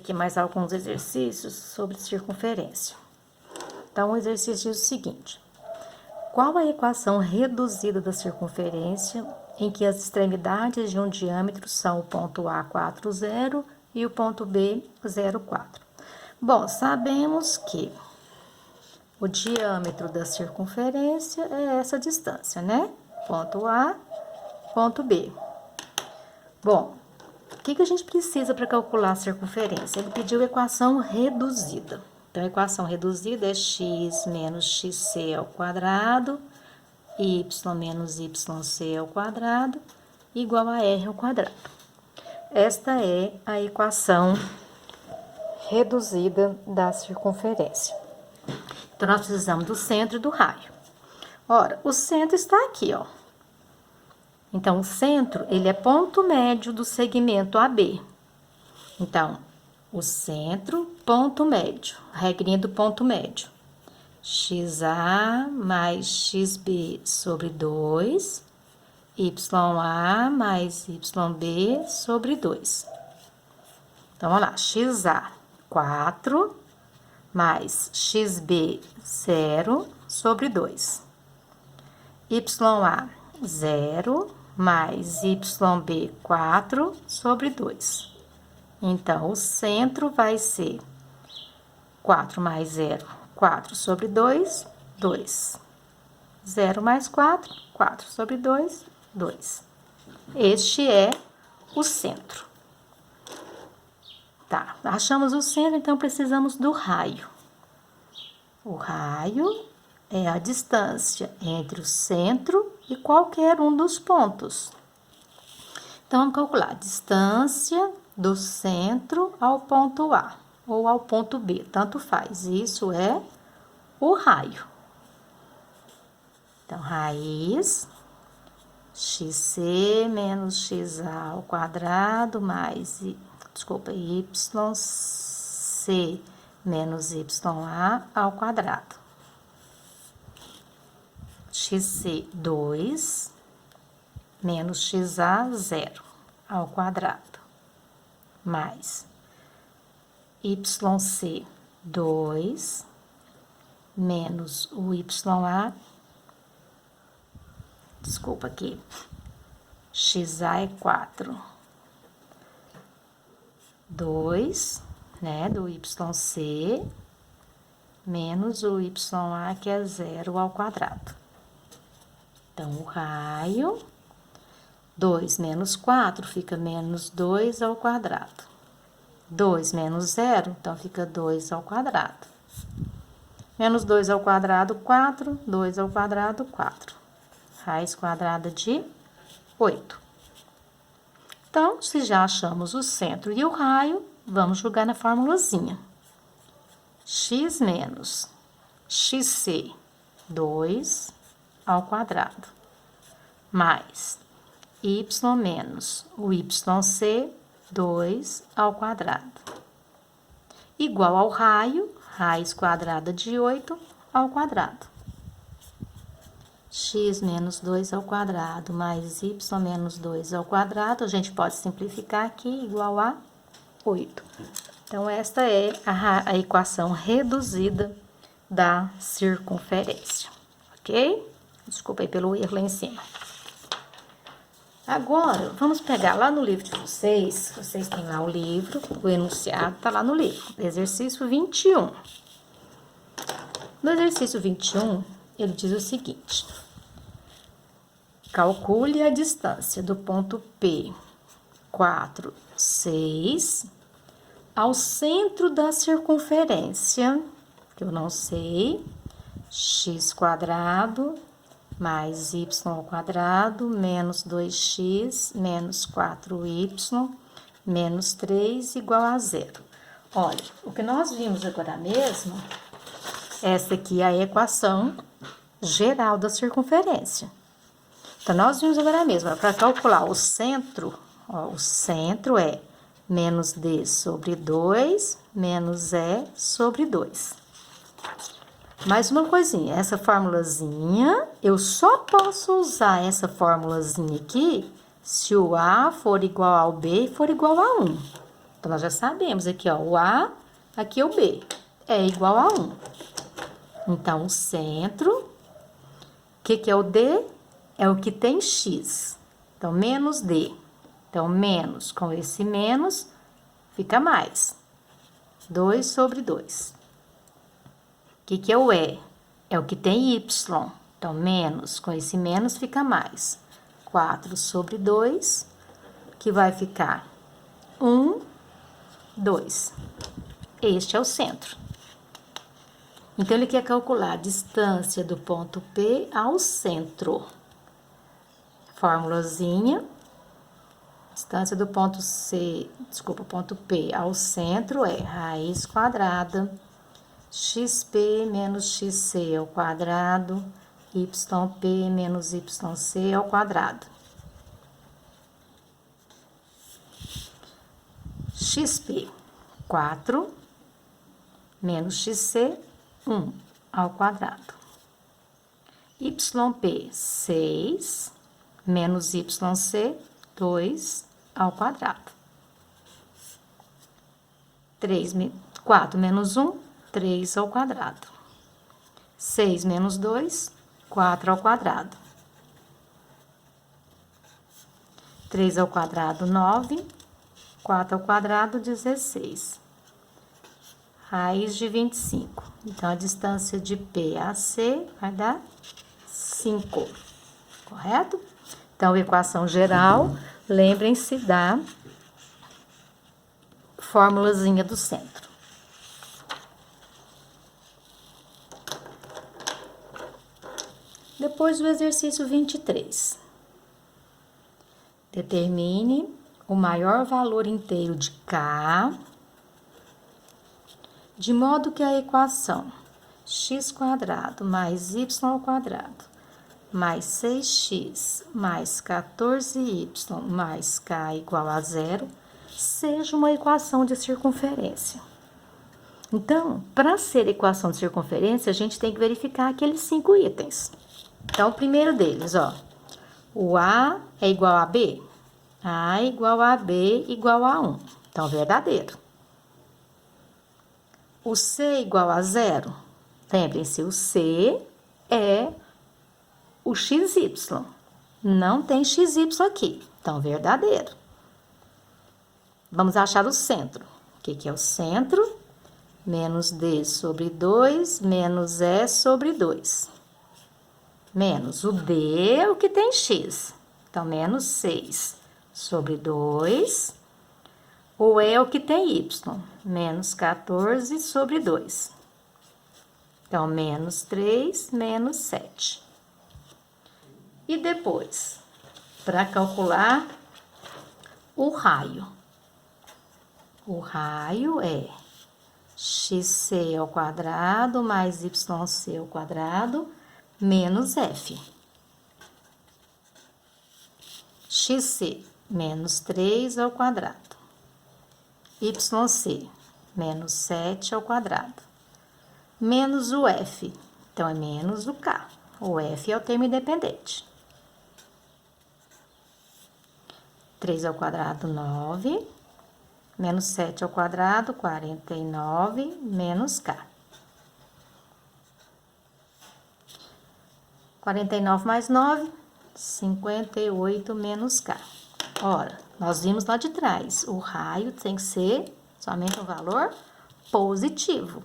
aqui mais alguns exercícios sobre circunferência. Então, o exercício diz o seguinte: qual a equação reduzida da circunferência em que as extremidades de um diâmetro são o ponto A 40 e o ponto B 04? Bom, sabemos que o diâmetro da circunferência é essa distância, né? Ponto A, ponto B. Bom, o que a gente precisa para calcular a circunferência? Ele pediu a equação reduzida. Então, a equação reduzida é x menos xc ao quadrado, y menos yc ao quadrado, igual a r ao quadrado. Esta é a equação reduzida da circunferência. Então, nós precisamos do centro e do raio. Ora, o centro está aqui, ó. Então, o centro, ele é ponto médio do segmento AB. Então, o centro, ponto médio, regrinha do ponto médio. XA mais XB sobre 2, YA mais YB sobre 2. Então, vamos lá, XA, 4, mais XB, 0, sobre 2. YA, 0, mais YB, 4, sobre 2. Então, o centro vai ser 4 mais 0, 4 sobre 2, 2. 0 mais 4, 4 sobre 2, 2. Este é o centro. Tá, achamos o centro, então precisamos do raio. O raio é a distância entre o centro e qualquer um dos pontos. Então, vamos calcular a distância do centro ao ponto A ou ao ponto B, tanto faz. Isso é o raio. Então, raiz xc menos xa ao quadrado mais, yc menos ya ao quadrado. Xc, 2, menos xa, 0, ao quadrado, mais yc, 2, menos o ya, desculpa aqui, xa é 4, 2, né, do yc, menos o ya, que é 0 ao quadrado. Então, o raio, 2 menos 4 fica menos 2 ao quadrado. 2 menos 0, então fica 2 ao quadrado. Menos 2 ao quadrado, 4. 2 ao quadrado, 4. Raiz quadrada de 8. Então, se já achamos o centro e o raio, vamos jogar na formulazinha. X menos xc, 2 ao quadrado, mais y menos o yc, 2 ao quadrado, igual ao raio, raiz quadrada de 8 ao quadrado. X menos 2 ao quadrado, mais y menos 2 ao quadrado, a gente pode simplificar aqui, igual a 8. Então, esta é a equação reduzida da circunferência, ok? Desculpa aí pelo erro lá em cima. Agora, vamos pegar lá no livro de vocês têm lá o livro, o enunciado tá lá no livro, exercício 21. No exercício 21, ele diz o seguinte: calcule a distância do ponto P, 4, 6, ao centro da circunferência, que eu não sei, x quadrado mais y ao quadrado, menos 2x, menos 4y, menos 3, igual a 0. Olha, o que nós vimos agora mesmo, essa aqui é a equação geral da circunferência. Então, nós vimos agora mesmo, para calcular o centro, ó, o centro é menos d sobre 2, menos e sobre 2. Mais uma coisinha, essa formulazinha, eu só posso usar essa formulazinha aqui se o A for igual ao B e for igual a 1. Então, nós já sabemos aqui, ó, o A, aqui é o B, é igual a 1. Então, o centro, o que é o D? É o que tem X. Então, menos D. Então, menos com esse menos, fica mais. 2 sobre 2. O que é o E? É o que tem Y. Então, menos com esse menos, fica mais. 4 sobre 2, que vai ficar 1, 2. Este é o centro. Então, ele quer calcular a distância do ponto P ao centro. Formulazinha. Distância do ponto ponto P ao centro é raiz quadrada, xp menos xc ao quadrado, yp menos yc ao quadrado. Xp, 4, menos xc, 1 ao quadrado. Yp, 6, menos yc, 2 ao quadrado. 4 menos 1, 3 ao quadrado. 6 menos 2, 4 ao quadrado. 3 ao quadrado, 9. 4 ao quadrado, 16. Raiz de 25. Então, a distância de P a C vai dar 5. Correto? Então, equação geral, lembrem-se da formulazinha do centro. Depois do exercício 23. Determine o maior valor inteiro de K, de modo que a equação x² mais y² mais 6x mais 14y mais k igual a 0 seja uma equação de circunferência. Então, para ser equação de circunferência, a gente tem que verificar aqueles 5 itens. Então, o primeiro deles, ó, o A é igual a B? A igual a B igual a 1. Então, verdadeiro. O C igual a 0? Lembrem-se, o C é o XY. Não tem XY aqui. Então, verdadeiro. Vamos achar o centro. O que é o centro? Menos D sobre 2, menos E sobre 2. Menos o D é o que tem X. Então, menos 6 sobre 2. O E é o que tem Y. Menos 14 sobre 2. Então, menos 3, menos 7. E depois, para calcular o raio. O raio é xc ao quadrado mais yc ao quadrado menos f. Xc menos 3 ao quadrado. Yc menos 7 ao quadrado. Menos o f. Então, é menos o k. O f é o termo independente. 3 ao quadrado, 9. Menos 7 ao quadrado, 49, menos k. 49 mais 9, 58 menos k. Ora, nós vimos lá de trás, o raio tem que ser somente um valor positivo.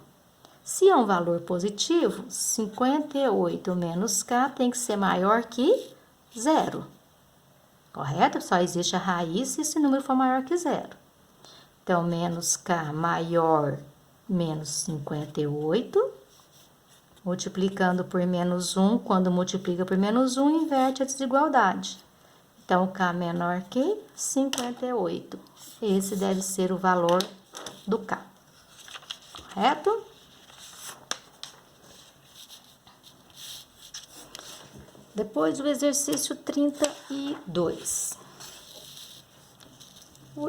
Se é um valor positivo, 58 menos k tem que ser maior que 0. Correto? Só existe a raiz se esse número for maior que 0. Então, menos k maior, menos 58. Multiplicando por menos 1, quando multiplica por menos 1, inverte a desigualdade. Então, k menor que 58. Esse deve ser o valor do k. Correto? Depois, o exercício 32.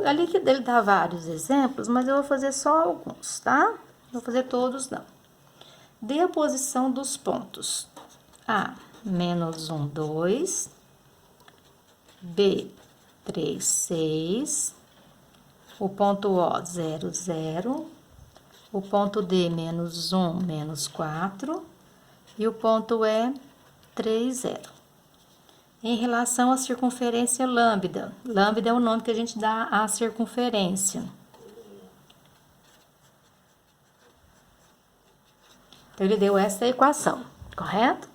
Ali que ele dá vários exemplos, mas eu vou fazer só alguns, tá? Não vou fazer todos, não. Dê a posição dos pontos. A, menos 1, 2. B, 3, 6. O ponto O, 0, 0. O ponto D, menos 1, menos 4. E o ponto E, 3, 0. Em relação à circunferência lambda. Lambda é o nome que a gente dá à circunferência. Então, ele deu essa equação, correto?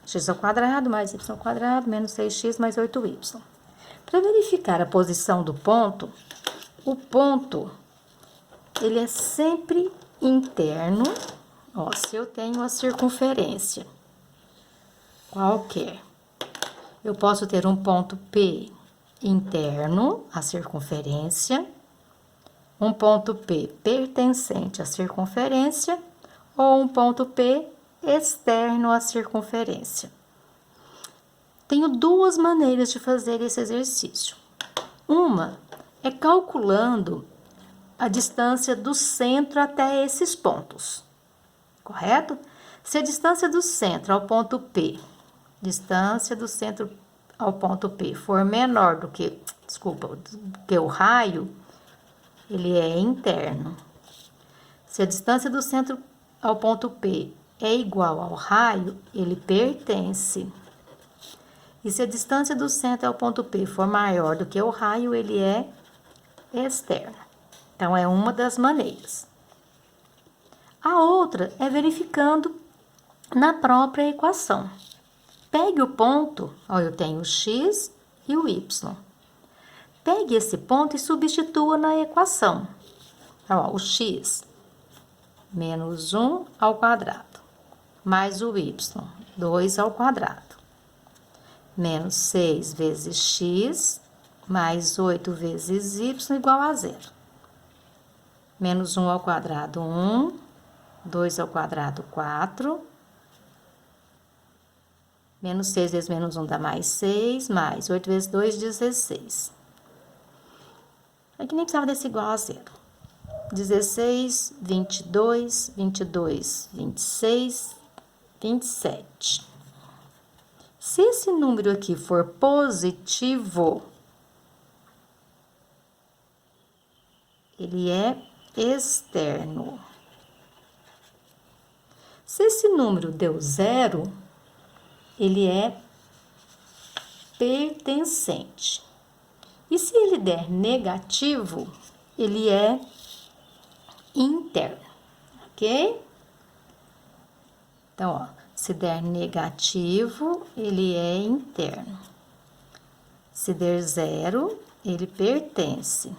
X ao quadrado mais y ao quadrado menos 6x mais 8y. Para verificar a posição do ponto, o ponto, ele é sempre interno. Ó, se eu tenho a circunferência qualquer, eu posso ter um ponto P interno à circunferência, um ponto P pertencente à circunferência ou um ponto P externo à circunferência. Tenho duas maneiras de fazer esse exercício. Uma é calculando a distância do centro até esses pontos, correto? Se a distância do centro ao ponto P, distância do centro ao ponto P for menor do que, o raio, ele é interno. Se a distância do centro ao ponto P é igual ao raio, ele pertence. E se a distância do centro ao ponto P for maior do que o raio, ele é externo. Então, é uma das maneiras. A outra é verificando na própria equação. Pegue o ponto, ó, eu tenho o x e o y. Pegue esse ponto e substitua na equação. Então, ó, o x, menos 1 ao quadrado, mais o y, 2 ao quadrado, menos 6 vezes x, mais 8 vezes y, igual a 0. Menos 1 ao quadrado, 1, 2 ao quadrado, 4, menos 6 vezes menos 1 dá mais 6, mais 8 vezes 2, 16. Aqui nem precisava desse igual a 0. 16, 22, 22, 26, 27. Se esse número aqui for positivo, ele é externo. Se esse número deu 0, ele é pertencente. E se ele der negativo, ele é interno, ok? Então, ó, se der negativo, ele é interno. Se der 0, ele pertence.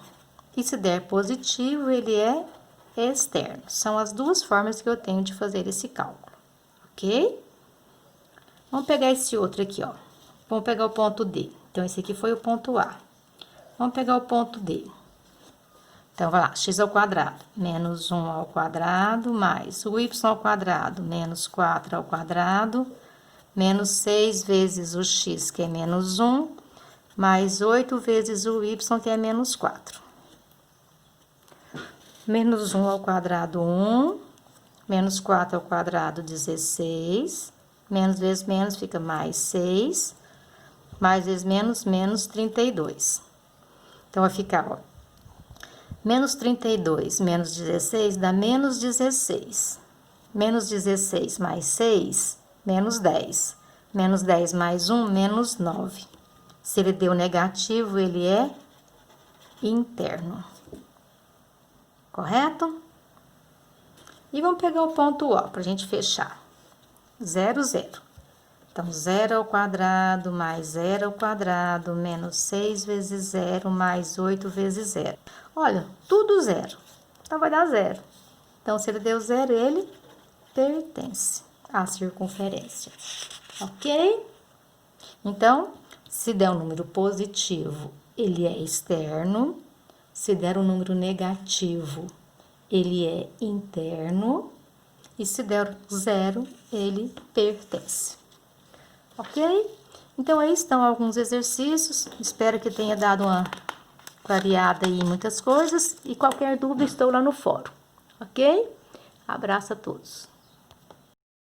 E se der positivo, ele é externo. São as duas formas que eu tenho de fazer esse cálculo, ok? Vamos pegar esse outro aqui, ó. Vamos pegar o ponto D. Então, esse aqui foi o ponto A. Vamos pegar o ponto D. Então, vai lá, x ao quadrado, menos 1 ao quadrado, mais o y ao quadrado, menos 4 ao quadrado, menos 6 vezes o x, que é menos 1, mais 8 vezes o y, que é menos 4. Menos 1 ao quadrado, 1, menos 4 ao quadrado, 16, menos vezes menos fica mais 6, mais vezes menos, menos 32. Então, vai ficar, ó, menos 32 menos 16 dá menos 16. Menos 16 mais 6, menos 10. Menos 10 mais 1, menos 9. Se ele deu negativo, ele é interno. Correto? E vamos pegar o ponto O para a gente fechar. 0, 0. Então, 0 ao quadrado mais 0 ao quadrado, menos 6 vezes 0, mais 8 vezes 0. Olha, tudo 0. Então, vai dar 0. Então, se ele deu 0, ele pertence à circunferência. Ok? Então, se der um número positivo, ele é externo. Se der um número negativo, ele é interno. E se der 0, ele pertence. Ok? Então, aí estão alguns exercícios. Espero que tenha dado uma clareada aí em muitas coisas. E qualquer dúvida, estou lá no fórum. Ok? Abraço a todos.